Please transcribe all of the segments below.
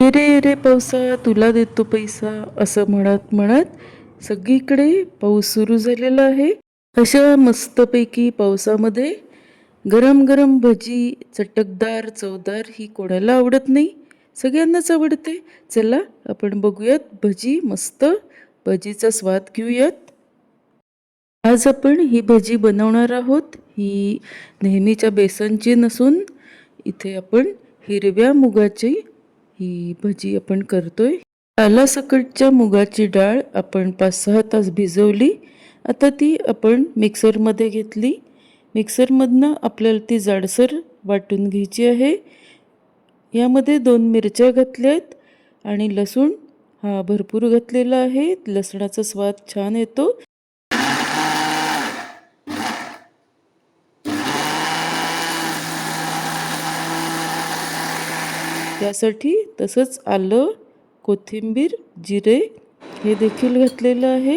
ये रे ये रे पावसा तुला देतो पैसा असं म्हणत म्हणत सगळीकडे पाऊस सुरू झालेला आहे. अशा मस्तपैकी पावसामध्ये गरम गरम भजी, चटकदार चवदार, ही कोणाला आवडत नाही? सगळ्यांनाच आवडते. चला आपण बघूयात भजी, मस्त भजीचा स्वाद घेऊयात. आज आपण ही भजी बनवणार आहोत. ही नेहमीच्या बेसनची नसून इथे आपण हिरव्या मुगाची ही भजी आपण करतोय. आलासकटच्या मुगाची डाळ आपण 5-6 तास भिजवली. आता ती आपण मिक्सरमध्ये घेतली. मिक्सरमधनं आपल्याला ती जाडसर वाटून घ्यायची आहे. यामध्ये 2 मिरच्या घातल्यात आणि लसूण हा भरपूर घातलेला आहे. लसणाचा स्वाद छान येतो. त्यासाठी तसंच आलं, कोथिंबीर, जिरे हे देखील घातलेलं आहे.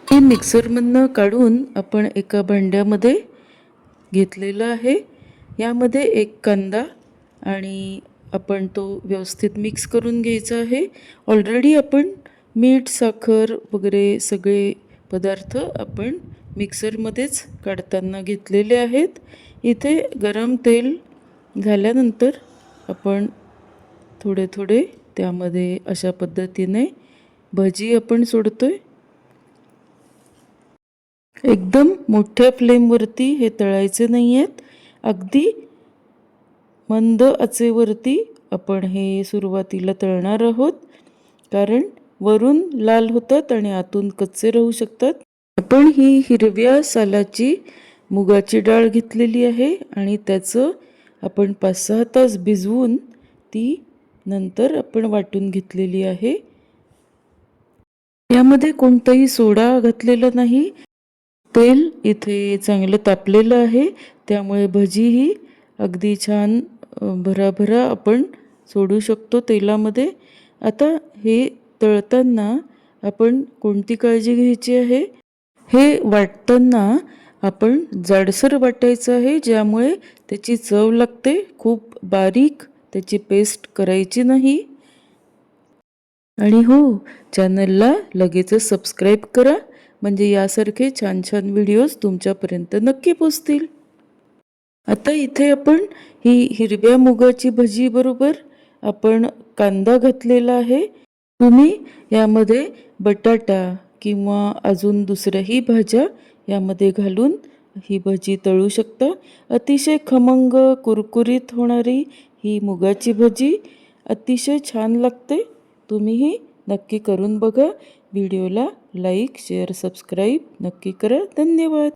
हे मिक्सरमधनं काढून आपण एका भांड्यामध्ये घेतलेलं आहे. यामध्ये 1 कांदा आणि आपण तो व्यवस्थित मिक्स करून घ्यायचा आहे. ऑलरेडी आपण मीठ, साखर वगैरे सगळे पदार्थ आपण मिक्सरमध्येच काढताना घेतलेले आहेत. इथे गरम तेल झाल्यानंतर आपण थोडे थोडे त्यामध्ये अशा पद्धतीने भजी आपण सोडतोय. एकदम मोठ्या फ्लेमवरती हे तळायचे नाही आहेत. अगदी मंद आचेवरती आपण हे सुरुवातीला तळणार आहोत, कारण वरून लाल होतात आणि आतून कच्चे राहू शकतात. आपण ही हिरव्या सालाची मुगाची डाळ घेतलेली आहे आणि त्याचं आपण 5-6 तास भिजवून ती नंतर आपण वाटून घेतलेली आहे. यामध्ये कोणताही सोडा घातलेला नाही. तेल इथे चांगलं तापलेलं आहे, त्यामुळे भजी ही अगदी छान भराभरा आपण सोडू शकतो तेलामध्ये. आता हे तळताना आपण कोणती काळजी घ्यायची आहे? हे वाटताना आपण जाडसर वाटायचं आहे, ज्यामुळे त्याची चव लागते. खूप बारीक त्याची पेस्ट करायची नाही. आणि हो, चॅनलला लगेचच सबस्क्राईब करा, म्हणजे यासारखे छान छान व्हिडिओज तुमच्यापर्यंत नक्की पोचतील. आता इथे आपण ही हिरव्या मुगाची भजी बरोबर आपण कांदा घातलेला आहे. तुम्ही यामध्ये बटाटा किंवा अजून दुसऱ्याही भाज्या यामध्ये घालून ही भजी तळू शकता. अतिशय खमंग कुरकुरीत होणारी ही मुगाची भजी अतिशय छान लागते. तुम्हीही नक्की करून बघा. व्हिडिओला लाईक, शेअर, सबस्क्राईब नक्की करा. धन्यवाद.